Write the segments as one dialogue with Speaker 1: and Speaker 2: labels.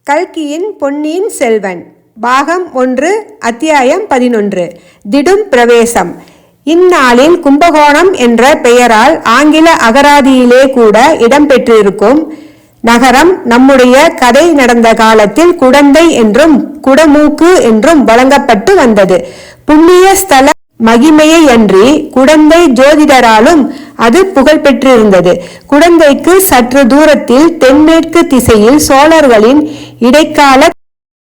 Speaker 1: கல்கியின் பொன்னியின் செல்வன் பாகம் 1 அத்தியாயம் 11 திடும் பிரவேசம். இந்நாளில் கும்பகோணம் என்ற பெயரால் ஆங்கில அகராதியிலே கூட இடம்பெற்றிருக்கும் நகரம் நம்முடைய கதை நடந்த காலத்தில் குடந்தை என்றும் குடமூக்கு என்றும் வழங்கப்பட்டு வந்தது. புண்ணிய ஸ்தல மகிமையன்றி குடந்தை ஜோதிடராலும் அது புகழ் பெற்றிருந்தது. குடந்தைக்கு சற்று தூரத்தில் தென்மேற்கு திசையில் சோழர்களின் இடைக்கால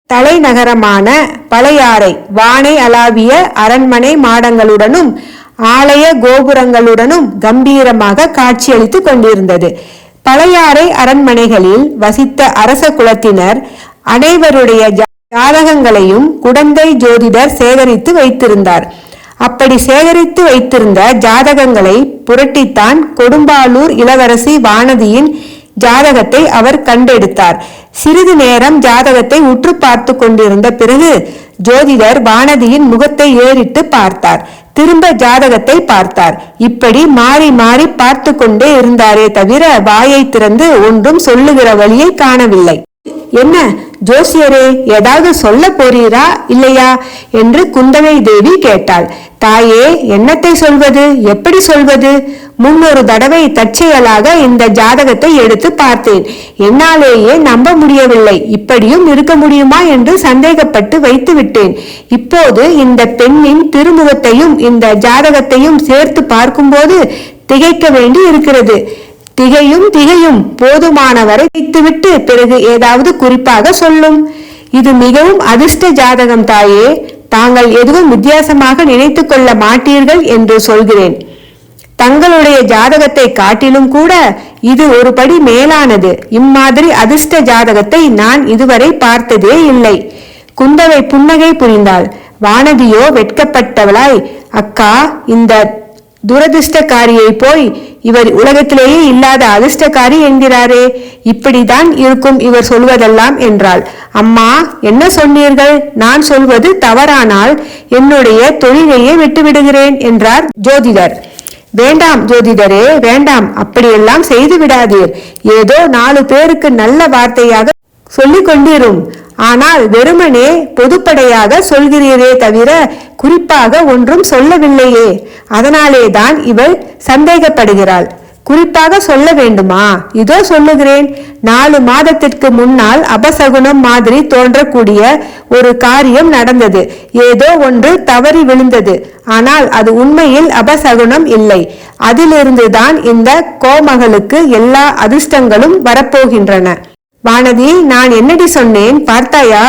Speaker 1: தலைநகரமான பழையாறை வானை அளாவிய அரண்மனை மாடங்களுடனும் ஆலய கோபுரங்களுடனும் கம்பீரமாக காட்சியளித்துக் கொண்டிருந்தது. பழையாறை அரண்மனைகளில் வசித்த அரச குலத்தினர் அனைவருடைய ஜாதகங்களையும் குடந்தை ஜோதிடர் சேகரித்து வைத்திருந்தார். அப்படி சேகரித்து வைத்திருந்த ஜாதகங்களை புரட்டித்தான் கொடும்பாளூர் இளவரசி வானதியின் ஜாதகத்தை அவர் கண்டெடுத்தார். சிறிது நேரம் ஜாதகத்தை உற்று பார்த்து கொண்டிருந்த பிறகு ஜோதிடர் வானதியின் முகத்தை ஏறிட்டு பார்த்தார். திரும்ப ஜாதகத்தை பார்த்தார். இப்படி மாறி மாறி பார்த்து கொண்டே இருந்தாரே தவிர வாயை திறந்து ஒன்றும் சொல்லுகிற வழியை காணவில்லை. என்ன ஜோசியரே, ஏதாவது சொல்ல போறீரா இல்லையா என்று குந்தவை தேவி கேட்டாள். தாயே, என்னத்தை சொல்வது, எப்படி சொல்வது? முன்னொரு தடவை தற்செயலாக இந்த ஜாதகத்தை எடுத்து பார்த்தேன். என்னாலேயே நம்ப முடியவில்லை. இப்படியும் இருக்க முடியுமா என்று சந்தேகப்பட்டு வைத்து விட்டேன். இப்போது இந்த பெண்ணின் திருமுகத்தையும் இந்த ஜாதகத்தையும் சேர்த்து பார்க்கும்போது திகைக்க வேண்டி இருக்கிறது. திகையும் போதுமானவரை வைத்துவிட்டு பிறகு ஏதாவது குறிப்பாக சொல்லும். இது மிகவும் அதிர்ஷ்ட ஜாதகம் தாயே. தாங்கள் எதுவும் வித்தியாசமாக நினைத்து கொள்ள மாட்டீர்கள் என்று சொல்கிறேன். தங்களுடைய ஜாதகத்தை காட்டிலும் கூட இது ஒரு படி மேலானது. இம்மாதிரி அதிர்ஷ்ட ஜாதகத்தை நான் இதுவரை பார்த்ததே இல்லை. குந்தவை புன்னகை புரிந்தாள். வானதியோ வெட்கப்பட்டவளாய், அக்கா, இந்த துரதிர்ஷ்டக்காரியை போய் இவர் உலகத்திலேயே இல்லாத அதிர்ஷ்டக்காரி என்கிறாரே, இப்படிதான் இருக்கும் இவர் சொல்வதெல்லாம் என்றாள். அம்மா, என்ன சொன்னீர்கள்? நான் சொல்வது தவறானால் என்னுடைய தொழிலையே விட்டுவிடுகிறேன் என்றார் ஜோதிடர். வேண்டாம் ஜோதிடரே, வேண்டாம், அப்படியெல்லாம் செய்து விடாதீர். ஏதோ 4 பேருக்கு நல்ல வார்த்தையாக சொல்லிக் கொண்டிரும். ஆனால் வெறுமனே பொதுப்படையாக சொல்கிறீரே தவிர குறிப்பாக ஒன்றும் சொல்லவில்லையே. அதனாலே தான் இவள் சந்தேகப்படுகிறாள். குறிப்பாக சொல்ல வேண்டுமா? இதோ சொல்லுகிறேன். 4 மாதத்திற்கு முன்னால் அபசகுனம் மாதிரி தோன்றக்கூடிய ஒரு காரியம் நடந்தது. ஏதோ ஒன்று தவறி விழுந்தது. ஆனால் அது உண்மையில் அபசகுனம் இல்லை. அதிலிருந்துதான் இந்த கோமகளுக்கு எல்லா அதிர்ஷ்டங்களும் வரப்போகின்றன. வானதி, நான் என்னடி சொன்னேன் பார்த்தாயா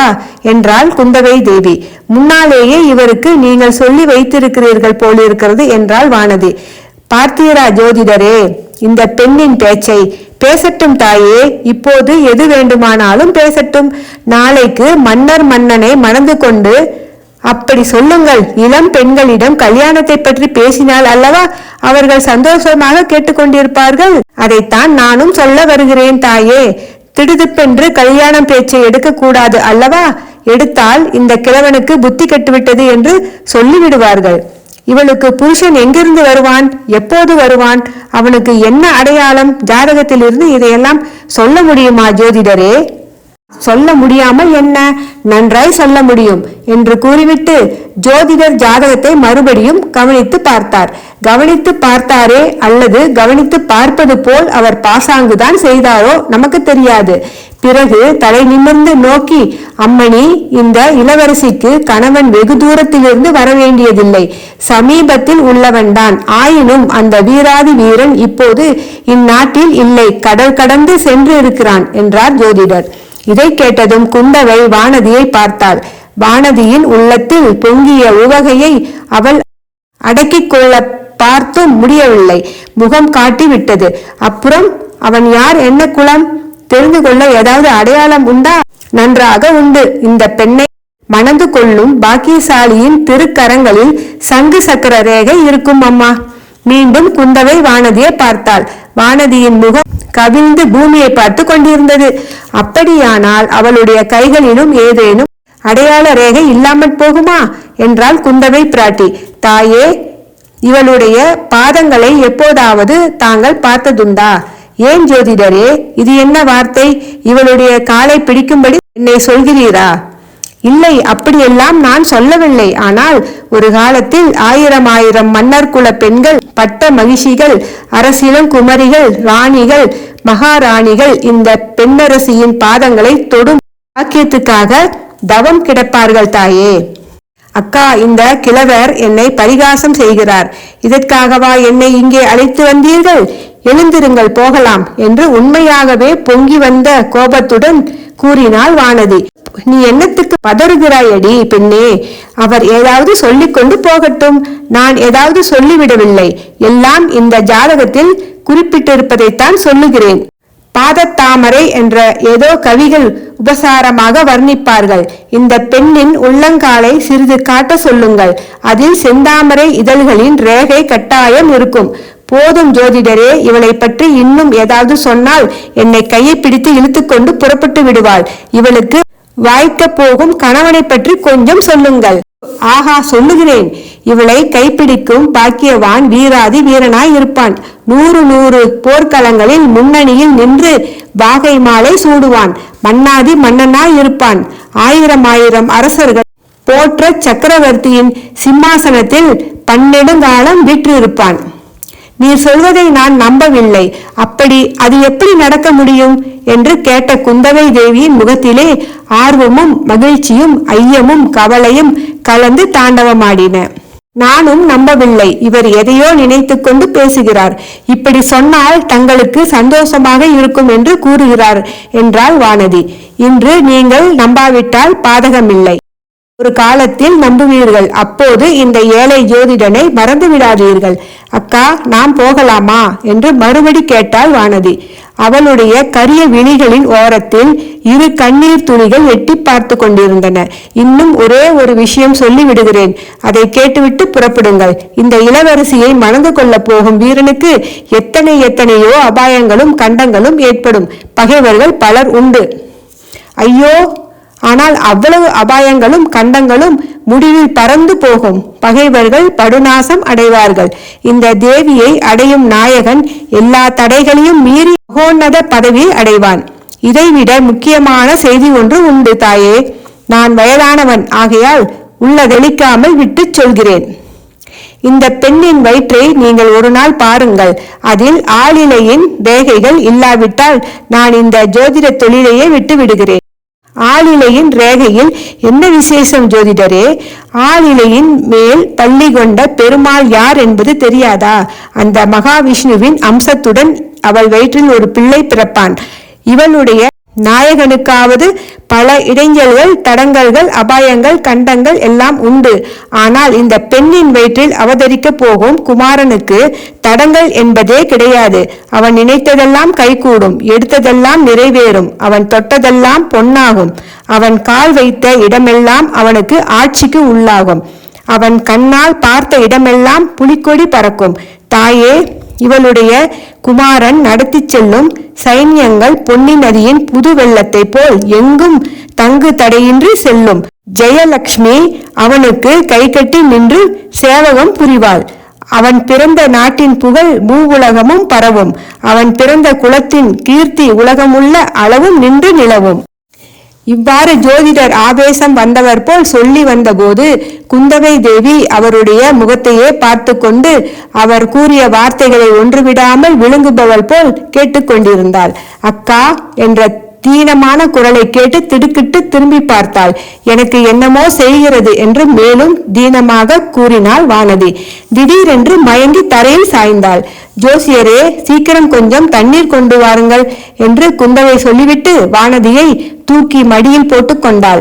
Speaker 1: என்றாள் குந்தவை தேவி. முன்னாலேயே இவருக்கு நீங்கள் சொல்லி வைத்திருக்கிறீர்கள் போலிருக்கிறது என்றாள் வானதி. பார்த்தீரா ஜோதிடரே இந்த பெண்ணின் பேச்சை? பேசட்டும் தாயே, இப்போது எது வேண்டுமானாலும் பேசட்டும். நாளைக்கு மன்னனை மணந்து கொண்டு அப்படி சொல்லுங்கள். இளம் பெண்களிடம் கல்யாணத்தை பற்றி பேசினால் அல்லவா அவர்கள் சந்தோஷமாக கேட்டுக்கொண்டிருப்பார்கள். அதைத்தான் நானும் சொல்ல வருகிறேன் தாயே. திடுதிப்பென்று கல்யாணம் பேச்சை எடுக்க கூடாது அல்லவா? எடுத்தால் இந்த கிழவனுக்கு புத்தி கெட்டுவிட்டது என்று சொல்லிவிடுவார்கள். இவளுக்கு புருஷன் எங்கிருந்து வருவான், எப்போது வருவான், அவனுக்கு என்ன அடையாளம்? ஜாதகத்திலிருந்து இதையெல்லாம் சொல்ல முடியுமா ஜோதிடரே? சொல்ல முடியாமல் என்ன, நன்றாய் சொல்ல முடியும் என்று கூறிவிட்டு ஜோதிடர் ஜாதகத்தை மறுபடியும் கவனித்து பார்த்தார். கவனித்து பார்த்தாரே அல்லது கவனித்து பார்ப்பது போல் அவர் பாசாங்குதான் செய்தாரோ நமக்கு தெரியாது. பிறகு தலை நிமிர்ந்து நோக்கி, அம்மணி, இந்த இளவரசிக்கு கணவன் வெகு தூரத்திலிருந்து வர வேண்டியதில்லை, சமீபத்தில் உள்ளவன்தான். ஆயினும் அந்த வீராதி வீரன் இப்போது இந்நாட்டில் இல்லை, கடல் கடந்து சென்று இருக்கிறான் என்றார் ஜோதிடர். இதை கேட்டதும் குந்தவை வானதியை பார்த்தாள். வானதியின் உள்ளத்தில் பொங்கிய உவகையை அவள் அடக்கிக் கொள்ள பார்த்தும் முடியவில்லை. முகம் காட்டி விட்டது. அப்புறம் அவன் யார், என்ன குலம், தெரிந்து கொள்ள ஏதாவது அடையாளம் உண்டா? நன்றாக உண்டு. இந்த பெண்ணை மணந்து கொள்ளும் பாக்கியசாலியின் திருக்கரங்களில் சங்கு சக்கர ரேகை இருக்கும் அம்மா. மீண்டும் குந்தவை வானதியை பார்த்தாள். வானதியின் முகம் கவிழ்ந்து பூமியை பார்த்து கொண்டிருந்தது. அப்படியானால் அவளுடைய கைகளிலும் ஏதேனும் அடையாள ரேகை இல்லாமற் போகுமா என்றாள் குந்தவை பிராட்டி. தாயே, இவளுடைய பாதங்களை எப்போதாவது தாங்கள் பார்த்ததுண்டா? ஏன் ஜோதிடரே, இது என்ன வார்த்தை? இவளுடைய காலை பிடிக்கும்படி என்னை சொல்கிறீரா? இல்லை, அப்படியெல்லாம் நான் சொல்லவில்லை. ஆனால் ஒரு காலத்தில் ஆயிரம் ஆயிரம் மன்னர் குல பெண்கள், பட்ட மகிழ்ச்சிகள், அரசிளங்குமரிகள், ராணிகள், மகாராணிகள் இந்த பெண்ணரசியின் பாதங்களை தொடும் பாக்கியத்துக்காக தவம் கிடப்பார்கள் தாயே. அக்கா, இந்த கிழவர் என்னை பரிகாசம் செய்கிறார். இதற்காகவா என்னை இங்கே அழைத்து வந்தீர்கள்? எழுந்திருங்கள், போகலாம் என்று உண்மையாகவே பொங்கி வந்த கோபத்துடன் கூறினாள் வானதி. நீ என்னத்துக்கு பதறுகிறாயடி பெண்ணே? அவர் ஏதாவது சொல்லிக் கொண்டு போகட்டும். நான் ஏதாவது சொல்லிவிடவில்லை. எல்லாம் இந்த ஜாதகத்தில் குறிப்பிட்டிருப்பதைத்தான் சொல்லுகிறேன். பாதத்தாமரை என்ற ஏதோ கவிகள் உபசாரமாக வர்ணிப்பார்கள். இந்த பெண்ணின் உள்ளங்காலை சிறிது காட்ட சொல்லுங்கள். அதில் செந்தாமரை இதழ்களின் ரேகை கட்டாயம் இருக்கும். போதும் ஜோதிடரே, இவளை பற்றி இன்னும் ஏதாவது சொன்னால் என்னை கையை பிடித்து இழுத்துக்கொண்டு புறப்பட்டு விடுவாள். இவளுக்கு வாய்க்க போகும் கணவனை பற்றி கொஞ்சம் சொல்லுங்கள். ஆஹா, சொல்லுகிறேன். இவளை கைப்பிடிக்கும் பாக்கியவான் வீராதி வீரனாய் இருப்பான். 100 போர்க்களங்களில் முன்னணியில் நின்று வாகை மாலை சூடுவான். மன்னாதி மன்னனாய் இருப்பான். 1000 அரசர்கள் போற்ற சக்கரவர்த்தியின் சிம்மாசனத்தில் பன்னெடுங்காலம் வீற்றிருப்பான். நீர் சொல்வதை நான் நம்பவில்லை. அது எப்படி நடக்க முடியும் என்று கேட்ட குந்தவை தேவியின் முகத்திலே ஆர்வமும் மகிழ்ச்சியும் ஐயமும் கவலையும் கலந்து தாண்டவமாடின. நானும் நம்பவில்லை. இவர் எதையோ நினைத்து கொண்டு பேசுகிறார். இப்படி சொன்னால் தங்களுக்கு சந்தோஷமாக இருக்கும் என்று கூறுகிறார் என்றாள் வானதி. இன்று நீங்கள் நம்பாவிட்டால் பாதகமில்லை. ஒரு காலத்தில் நம்புவீர்கள். அப்போது இந்த ஏழை ஜோதிடனை மறந்து விடாதீர்கள். அக்கா, நாம் போகலாமா என்று மறுபடி கேட்டாள் வானதி. அவளுடைய கரிய விழிகளின் ஓரத்தில் 2 கண்ணீர் துளிகள் எட்டி பார்த்து கொண்டிருந்தன. இன்னும் ஒரே ஒரு விஷயம் சொல்லி விடுகிறேன். அதை கேட்டுவிட்டு புறப்படுங்கள். இந்த இளவரசியை மணந்து கொள்ள போகும் வீரனுக்கு எத்தனையோ அபாயங்களும் கண்டங்களும் ஏற்படும். பகைவர்கள் பலர் உண்டு. ஐயோ, ஆனால் அவ்வளவு அபாயங்களும் கண்டங்களும் முடிவில் பறந்து போகும். பகைவர்கள் படுநாசம் அடைவார்கள். இந்த தேவியை அடையும் நாயகன் எல்லா தடைகளையும் மீறி மகோன்னத பதவியை அடைவான். இதைவிட முக்கியமான செய்தி ஒன்று உண்டு தாயே. நான் வயதானவன் ஆகையால் உள்ளதெளிக்காமல் விட்டு சொல்கிறேன். இந்த பெண்ணின் வயிற்றை நீங்கள் ஒரு நாள் பாருங்கள். அதில் ஆளிலையின் ரேகைகள் இல்லாவிட்டால் நான் இந்த ஜோதிட தொழிலையே விட்டு விடுகிறேன். ஆளிலையின் ரேகையில் என்ன விசேஷம் ஜோதிடரே? ஆளிலையின் மேல் பள்ளி கொண்ட பெருமாள் யார் என்பது தெரியாதா? அந்த மகாவிஷ்ணுவின் அம்சத்துடன் அவள் வயிற்றில் ஒரு பிள்ளை பிறப்பான். இவளுடைய நாயகனுக்காவது பல இடைஞ்சல்கள், தடங்கல்கள், அபாயங்கள், கண்டங்கள் எல்லாம் உண்டு. ஆனால் இந்த பெண்ணின் வயிற்றில் அவதரிக்க போகும் குமாரனுக்கு தடங்கள் என்பதே கிடையாது. அவன் நினைத்ததெல்லாம் கைகூடும். எடுத்ததெல்லாம் நிறைவேறும். அவன் தொட்டதெல்லாம் பொன்னாகும். அவன் கால் வைத்த இடமெல்லாம் அவனுக்கு ஆட்சிக்கு உள்ளாகும். அவன் கண்ணால் பார்த்த இடமெல்லாம் புலிக்கொடி பறக்கும். தாயே, இவளுடைய குமாரன் நடத்தி செல்லும் சைன்யங்கள் பொன்னி நதியின் புது வெள்ளத்தை போல் எங்கும் தங்கு தடையின்றி செல்லும். ஜெயலட்சுமி அவனுக்கு கைகட்டி நின்று சேவகம் புரிவாள். அவன் பிறந்த நாட்டின் புகழ் மூவுலகமும் பரவும். அவன் பிறந்த குலத்தின் கீர்த்தி உலகமுள்ள அளவும் நின்று நிலவும். இவ்வாறு ஜோதிடர் ஆவேசம் வந்தவர் போல் சொல்லி வந்தபோது குந்தவை தேவி அவருடைய முகத்தையே பார்த்து கொண்டு அவர் கூறிய வார்த்தைகளை ஒன்றுவிடாமல் விழுங்குபவள் போல் கேட்டுக்கொண்டிருந்தாள். அக்கா என்ற தீனமான குரலை கேட்டு திடுக்கிட்டு திரும்பி பார்த்தாள். எனக்கு என்னமோ செய்கிறது என்று மேலும் தீனமாக கூறினாள் வானதி. திடீரென்று மயங்கி தரையில் சாய்ந்தாள். ஜோசியரே, சீக்கிரம் கொஞ்சம் தண்ணீர் கொண்டு வாருங்கள் என்று குந்தவை சொல்லிவிட்டு வானதியை தூக்கி மடியில் போட்டு கொண்டாள்.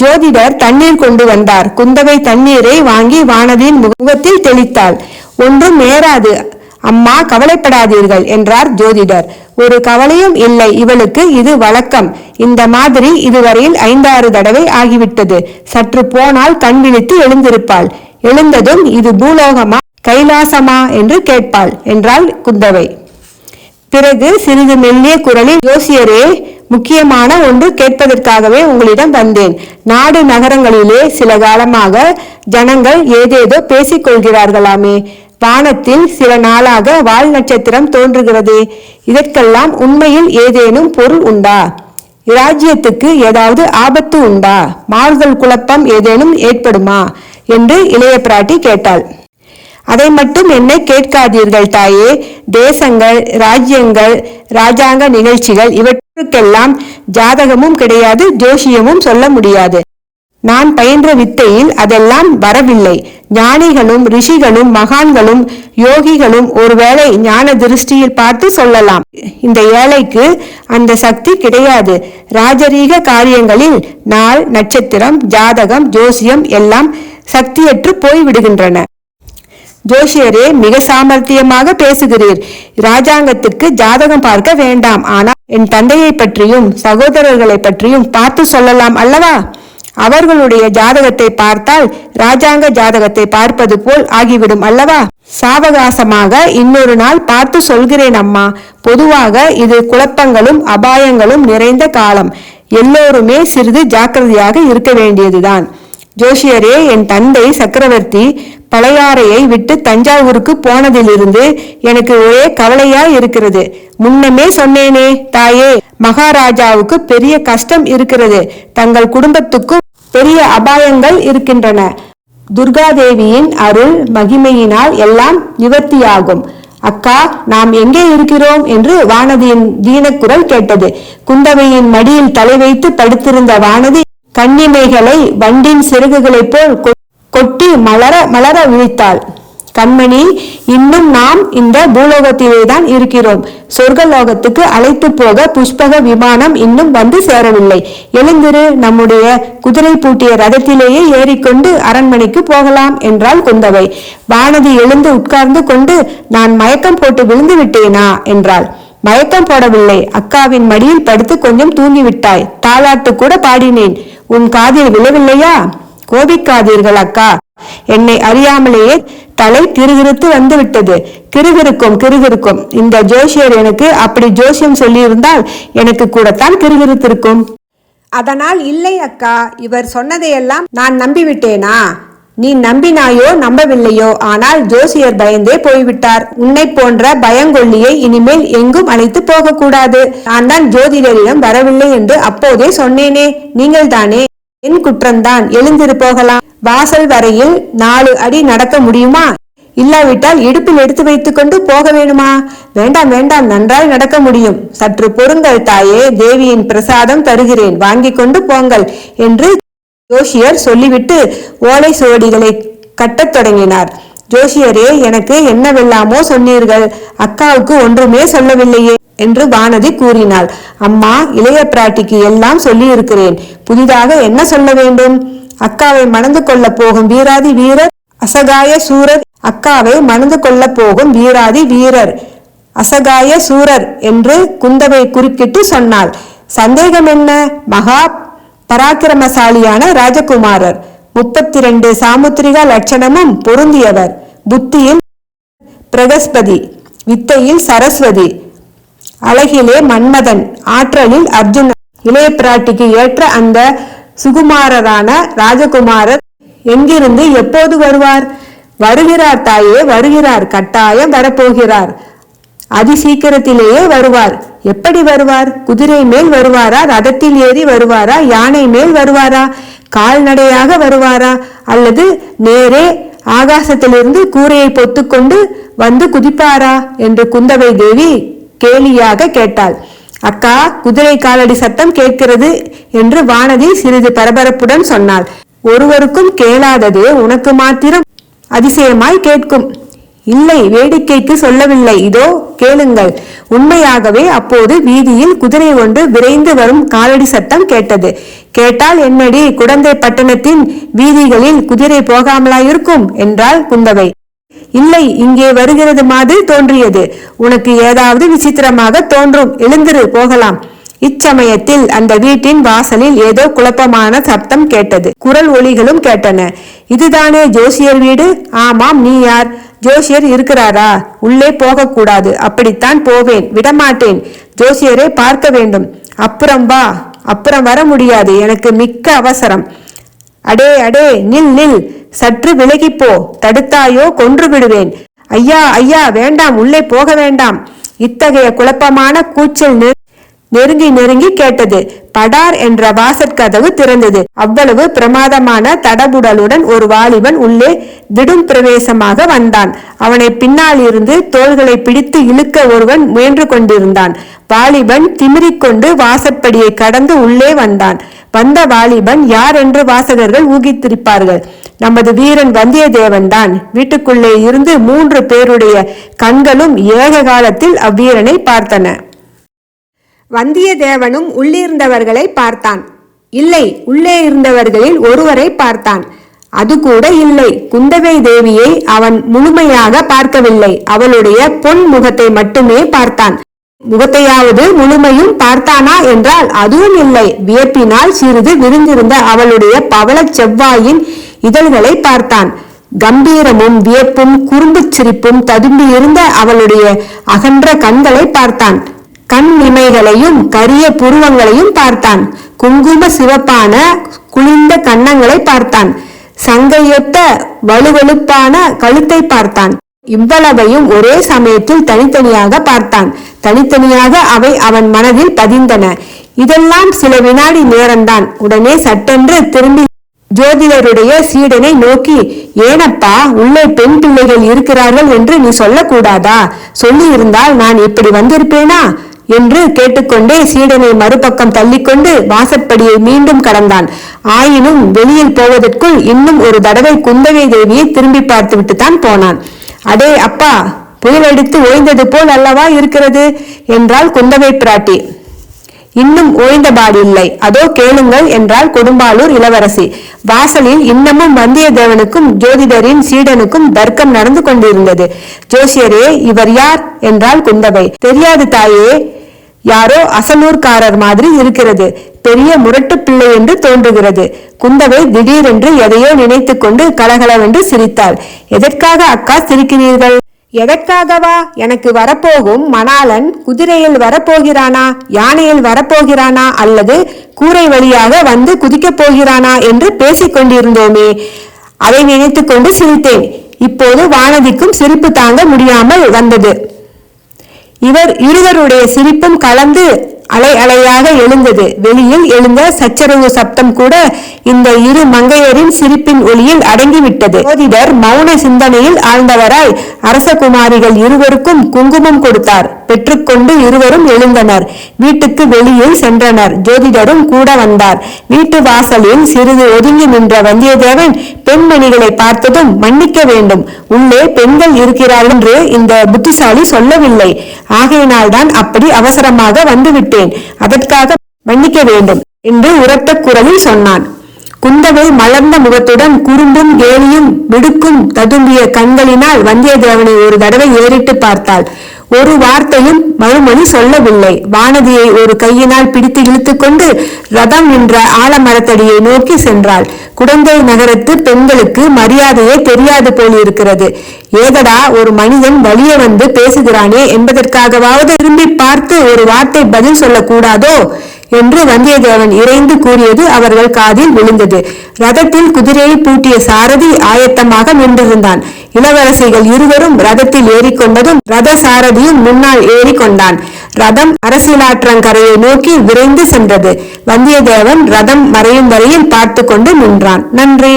Speaker 1: ஜோதிடர் தண்ணீர் கொண்டு வந்தார். குந்தவை தண்ணீரை வாங்கி வானதியின் முகத்தில் தெளித்தாள். ஒன்றும் நேராது அம்மா, கவலைப்படாதீர்கள் என்றார் ஜோதிடர். ஒரு கவலையும் இல்லை. இவளுக்கு இது வழக்கம். இந்த மாதிரி இதுவரையில் 5-6 தடவை ஆகிவிட்டது. சற்று போனால் கண் விழித்து எழுந்திருப்பாள். எழுந்ததும் இது பூலோகமா கைலாசமா என்று கேட்பாள் என்றாள் குந்தவை. பிறகு சிறிது மெல்லிய குரலில், ஜோசியரே, முக்கியமான ஒன்று கேட்பதற்காகவே உங்களிடம் வந்தேன். நாடு நகரங்களிலே சில காலமாக ஜனங்கள் ஏதேதோ பேசிக் கொள்கிறார்களாமே. வானத்தில் சில நாளாக வால் நட்சத்திரம் தோன்றுகிறது. இதற்கெல்லாம் உண்மையில் ஏதேனும் பொருள் உண்டா? இராஜ்யத்துக்கு ஏதாவது ஆபத்து உண்டா? மாறுதல் குழப்பம் ஏதேனும் ஏற்படுமா என்று இளைய பிராட்டி கேட்டாள். அதை மட்டும் என்னை கேட்காதீர்கள் தாயே. தேசங்கள், ராஜ்யங்கள், ராஜாங்க நிகழ்ச்சிகள் இவற்றுக்கெல்லாம் ஜாதகமும் கிடையாது, ஜோசியமும் சொல்ல முடியாது. நான் பயின்ற வித்தையில் அதெல்லாம் வரவில்லை. ஞானிகளும் ரிஷிகளும் மகான்களும் யோகிகளும் ஒருவேளை ஞான திருஷ்டியில் பார்த்து சொல்லலாம். இந்த ஏழைக்கு அந்த சக்தி கிடையாது. ராஜரீக காரியங்களில் நாள், நட்சத்திரம், ஜாதகம், ஜோசியம் எல்லாம் சக்தியற்று போய்விடுகின்றன. ஜோசியரே, மிக சாமர்த்தியமாக பேசுகிறீர். ராஜாங்கத்துக்கு ஜாதகம் பார்க்க வேண்டாம். ஆனால் என் தந்தையை பற்றியும் சகோதரர்களை பற்றியும் பார்த்து சொல்லலாம் அல்லவா? அவர்களுடைய ஜாதகத்தை பார்த்தால் ராஜாங்க ஜாதகத்தை பார்ப்பது போல் ஆகிவிடும் அல்லவா? சாவகாசமாக இன்னொரு நாள் பார்த்து சொல்கிறேன் அம்மா. பொதுவாக இது குழப்பங்களும் அபாயங்களும் நிறைந்த காலம். எல்லோருமே சிறிது ஜாக்கிரதையாக இருக்க வேண்டியதுதான். ஜோசியரே, என் தந்தை சக்கரவர்த்தி பழையாறையை விட்டு தஞ்சாவூருக்கு போனதிலிருந்து எனக்கு ஒரே கவலையாய் இருக்கிறது. முன்னமே சொன்னேனே தாயே, மகாராஜாவுக்கு பெரிய கஷ்டம் இருக்கிறது. தங்கள் குடும்பத்துக்கும் பெரிய அபாயங்கள் இருக்கின்றன. துர்காதேவியின் அருள் மகிமையினால் எல்லாம் நிவர்த்தியாகும். அக்கா, நாம் எங்கே இருக்கிறோம் என்று வானதியின் தீனக்குரல் கேட்டது. குந்தவையின் மடியில் தலை வைத்து படுத்திருந்த வானதி கன்னிமைகளை வண்டின் சிறகுகளைப் போல் கொட்டி மலர மலர விழித்தாள். கண்மணி, இன்னும் நாம் இந்த பூலோகத்திலே தான் இருக்கிறோம். சொர்க்கலோகத்துக்கு அழைத்து போக புஷ்பக விமானம் இன்னும் வந்து சேரவில்லை. எழுந்திரு, நம்முடைய குதிரை பூட்டிய ரதத்திலேயே ஏறிக்கொண்டு அரண்மனைக்கு போகலாம் என்றாள் குந்தவை. வானதி எழுந்து உட்கார்ந்து கொண்டு, நான் மயக்கம் போட்டு விழுந்து விட்டேனா என்றாள். மயக்கம் போடவில்லை, அக்காவின் மடியில் படுத்து கொஞ்சம் தூங்கிவிட்டாய். தாலாட்டு கூட பாடினேன். உன் காதில் விழவில்லையா? கோபிக்காதீர்கள் அக்கா, என்னை அறியாமலேயே தலை கிறுகிறுத்து வந்து விட்டது. கிறுகிறுக்கும். இந்த ஜோசியர் எனக்கு அப்படி ஜோசியம் சொல்லியிருந்தால் எனக்கு கூடத்தான் கிறுகிறுத்திருக்கும். அதனால் இல்லை அக்கா, இவர் சொன்னதையெல்லாம் நான் நம்பிவிட்டேனா? நீ நம்பினாயோ நம்பவில்லையோ, ஆனால் ஜோசியர் பயந்தே போய்விட்டார். உன்னை போன்ற பயங்கொள்ளியை இனிமேல் எங்கும் அழைத்து போகக்கூடாது. நான் தான் ஜோதிடரிடம் வரவில்லை என்று அப்போதே சொன்னேனே, நீங்கள் தானே. என் குற்றம்தான். எழுந்திரு, போகலாம். வாசல் வரையில் 4 அடி நடக்க முடியுமா? இல்லாவிட்டால் இடுப்பில் எடுத்து வைத்துக் கொண்டு போக வேணுமா? வேண்டாம், நன்றாய் நடக்க முடியும். சற்று பொறுங்கள் தாயே, தேவியின் பிரசாதம் தருகிறேன், வாங்கி கொண்டு போங்கள் என்று ஜோசியர் சொல்லிவிட்டு ஓலை சுவடிகளை கட்டத் தொடங்கினார். ஜோசியரே, எனக்கு என்னவெல்லாமோ சொன்னீர்கள், அக்காவுக்கு ஒன்றுமே சொல்லவில்லையே என்று வானதி கூறினாள். அம்மா, இளைய பிராட்டிக்கு எல்லாம் சொல்லி இருக்கிறேன். புதிதாக என்ன சொல்ல வேண்டும்? அக்காவை மணந்து கொள்ள போகும் வீராதி வீரர் அசகாய சூரர். அக்காவை மணந்து கொள்ள போகும் வீராதி வீரர் அசகாய சூரர் என்று குந்தவை குறுக்கிட்டு சொன்னாள். சந்தேகம் என்ன? மகா பராக்கிரமசாலியான ராஜகுமாரர், 32 சாமுத்திரிகா லட்சணமும் பொருந்தியவர், புத்தியில் பிரகஸ்பதி, வித்தையில் சரஸ்வதி, அழகிலே மன்மதன், ஆற்றலில் அர்ஜுனன். இளைய பிராட்டிக்கு ஏற்ற அந்த சுகுமாரரான ராஜகுமாரர் எங்கிருந்து எப்போது வருவார்? வருகிறார் தாயே, வருகிறார். கட்டாயம் வரப்போகிறார். அதிசீக்கிரத்திலேயே வருவார். எப்படி வருவார்? குதிரை மேல் வருவாரா? ரதத்தில் ஏறி வருவாரா? யானை மேல் வருவாரா? கால்நடையாக வருவாரா? அல்லது நேரே ஆகாசத்திலிருந்து கூரையை பொத்துக்கொண்டு வந்து குதிப்பாரா என்று குந்தவை தேவி கேலியாக கேட்டாள். அக்கா, குதிரை காலடி சத்தம் கேட்கிறது என்று வானதி சிறிது பரபரப்புடன் சொன்னாள். ஒருவருக்கும் கேளாதது உனக்கு மாத்திரம் அதிசயமாய் கேட்கும். இல்லை, வேடிக்கைக்கு சொல்லவில்லை. இதோ கேளுங்கள். உண்மையாகவே அப்போது வீதியில் குதிரை ஒன்று விரைந்து வரும் காலடி சத்தம் கேட்டது. கேட்டால் என்னடி, குடந்தை பட்டணத்தின் வீதிகளில் குதிரை போகாமலாயிருக்கும் என்றாள் குந்தவை. இல்லை, இங்கே வருகிறது மாதிரி தோன்றியது. உனக்கு ஏதாவது விசித்திரமாக தோன்றும். எழுந்திரு, போகலாம். இச்சமயத்தில் அந்த வீட்டின் வாசலில் ஏதோ குழப்பமான சப்தம் கேட்டது. குரல் ஒலிகளும் கேட்டன. இதுதானே ஜோசியர் வீடு? ஆமாம். நீ யார்? ஜோசியர் இருக்கிறாரா? உள்ளே போகக்கூடாது. அப்படித்தான் போவேன். விடமாட்டேன். ஜோசியரை பார்க்க வேண்டும். அப்புறம் வா. அப்புறம் வர முடியாது, எனக்கு மிக்க அவசரம். அடே அடே, நில் நில், சற்று விலகிப்போ. தடுத்தாயோ கொன்று விடுவேன். ஐயா ஐயா, வேண்டாம், உள்ளே போக வேண்டாம். இத்தகைய குழப்பமான கூச்சல் நெருங்கி நெருங்கி கேட்டது. படார் என்ற வாசற்கதவு திறந்தது. அவ்வளவு பிரமாதமான தடபுடலுடன் ஒரு வாலிபன் உள்ளே திடும் பிரவேசமாக வந்தான். அவனை பின்னால் இருந்து தோள்களை பிடித்து இழுக்க ஒருவன் முயன்று கொண்டிருந்தான். வாலிபன் திமிரிக்கொண்டு வாசற்படியை கடந்து உள்ளே வந்தான். வந்த வாலிபன் யார் என்று வாசகர்கள் ஊகித்திருப்பார்கள். நமது வீரன் வந்தியத்தேவன் தான். வீட்டுக்குள்ளே இருந்து 3 பேருடைய கண்களும் ஏக காலத்தில் அவ்வீரனை பார்த்தன. வந்தியத்தேவனும் உள்ளிருந்தவர்களை பார்த்தான். இல்லை, உள்ளே இருந்தவர்களில் ஒருவரை பார்த்தான். அது கூட இல்லை. குந்தவை தேவியை அவன் முழுமையாக பார்க்கவில்லை. அவளுடைய பொன் முகத்தை மட்டுமே பார்த்தான். முகத்தையாவது முழுமையும் பார்த்தானா என்றால் அதுவும் இல்லை. வியப்பினால் சிறிது விரிந்திருந்த அவளுடைய பவள செவ்வாயின் இதழ்களை பார்த்தான். கம்பீரமும் வியப்பும் குறும்பு சிரிப்பும் ததும்பி இருந்த அவளுடைய அகன்ற கண்களை பார்த்தான். கண் இமைகளையும் கரிய புருவங்களையும் பார்த்தான். குங்கும சிவப்பான குளிர்ந்த கன்னங்களை பார்த்தான். சங்கையொத்த வலுவழுப்பான கழுத்தை பார்த்தான். இவ்வளவையும் ஒரே சமயத்தில் தனித்தனியாக பார்த்தான். தனித்தனியாக அவை அவன் மனதில் பதிந்தன. இதெல்லாம் சில வினாடி நேரம்தான். உடனே சட்டென்று திரும்பி ஜோதிடருடைய சீடனை நோக்கி, ஏனப்பா, உள்ளே பெண் பிள்ளைகள் இருக்கிறார்கள் என்று நீ சொல்லக்கூடாதா? சொல்லி இருந்தால் நான் இப்படி வந்திருப்பேனா என்று கேட்டுக்கொண்டே சீடனை மறுபக்கம் தள்ளிக்கொண்டு வாசற்படியை மீண்டும் கடந்தான். ஆயினும் வெளியில் போவதற்குள் இன்னும் ஒரு தடவை குந்தவை தேவியை திரும்பி பார்த்துவிட்டு தான் போனான். அடே அப்பா, புயலடித்து ஓய்ந்தது போல் அல்லவா இருக்கிறது என்றாள் குந்தவை பிராட்டி. இன்னும் ஓய்ந்தபாடில்லை, அதோ கேளுங்கள் என்றாள் கொடும்பாளூர் இளவரசி. வாசலில் இன்னமும் வந்தியத்தேவனுக்கும் ஜோதிடரின் சீடனுக்கும் தர்க்கம் நடந்து கொண்டிருந்தது. ஜோசியரே, இவர் யார் என்றாள் குந்தவை. தெரியாது தாயே, யாரோ அசலூர்காரர் மாதிரி இருக்கிறது. பெரிய முரட்டு பிள்ளை என்று தோன்றுகிறது. குந்தவை திடீரென்று எதையோ நினைத்து கொண்டு கலகலவென்று சிரித்தாள். எதற்காக அக்கா சிரிக்கிறீர்கள்? எதற்காகவா? எனக்கு வரப்போகும் மணாளன் குதிரையில் வரப்போகிறானா, யானையில் வரப்போகிறானா, அல்லது கூரை வழியாக வந்து குதிக்கப் போகிறானா என்று பேசிக் கொண்டிருந்தோமே, அதை நினைத்து கொண்டு சிரித்தேன். இப்போது வானதிக்கும் சிரிப்பு தாங்க முடியாமல் வந்தது. இவர் இருவருடைய சிரிப்பும் கலந்து அலை அலையாக எழுந்தது. வெளியில் எழுந்த சச்சரவு சப்தம் கூட இந்த இரு மங்கையரின் சிரிப்பின் ஒளியில் அடங்கிவிட்டது. ஜோதிடர் மௌன சிந்தனையில் ஆழ்ந்தவராய் அரசகுமாரிகள் இருவருக்கும் குங்குமம் கொடுத்தார். பெற்றுக்கொண்டு இருவரும் எழுந்தனர். வீட்டுக்கு வெளியில் சென்றனர். ஜோதிடரும் கூட வந்தார். வீட்டு வாசலில் சிறிது ஒதுங்கி நின்ற வந்தியத்தேவன் பெண்மணிகளை பார்த்ததும், மன்னிக்க வேண்டும், உள்ளே பெண்கள் இருக்கிறார்கள் என்று இந்த புத்திசாலி சொல்லவில்லை. ஆகையினால்தான் அப்படி அவசரமாக வந்துவிட்டேன். அதற்காக மன்னிக்க வேண்டும் என்று உரத்த குரலில் சொன்னான். குந்தவை மலர்ந்த முகத்துடன் குறும்பும் கேலியும் மிடுக்கும் ததும்பிய கண்களினால் வந்தியத்தேவனை ஒரு தடவை ஏறிட்டு பார்த்தாள். ஒரு வார்த்தையும் மறுமொழி சொல்லவில்லை. வானதியை ஒரு கையினால் பிடித்து இழுத்துக்கொண்டு ரதம் என்ற ஆலமரத்தடியை நோக்கி சென்றாள். குடந்தை நகரத்து பெண்களுக்கு மரியாதையே தெரியாது போலிருக்கிறது. ஏதடா, ஒரு மனிதன் வலிய வந்து பேசுகிறானே என்பதற்காகவாவது திரும்பி பார்த்து ஒரு வார்த்தை பதில் சொல்லக்கூடாதோ என்று வந்தியத்தேவன் இறைந்து கூறியது அவர்கள் காதில் விழுந்தது. ரதத்தில் குதிரையை பூட்டிய சாரதி ஆயத்தமாக நின்றிருந்தான். இளவரசிகள் இருவரும் ரதத்தில் ஏறிக்கொண்டதும் ரத சாரதியும் முன்னால் ஏறிக்கொண்டான். ரதம் அரசியலாற்றங்கரையை நோக்கி விரைந்து சென்றது. வந்தியத்தேவன் ரதம் மறையும் வரையில் பார்த்து கொண்டு நின்றான். நன்றி.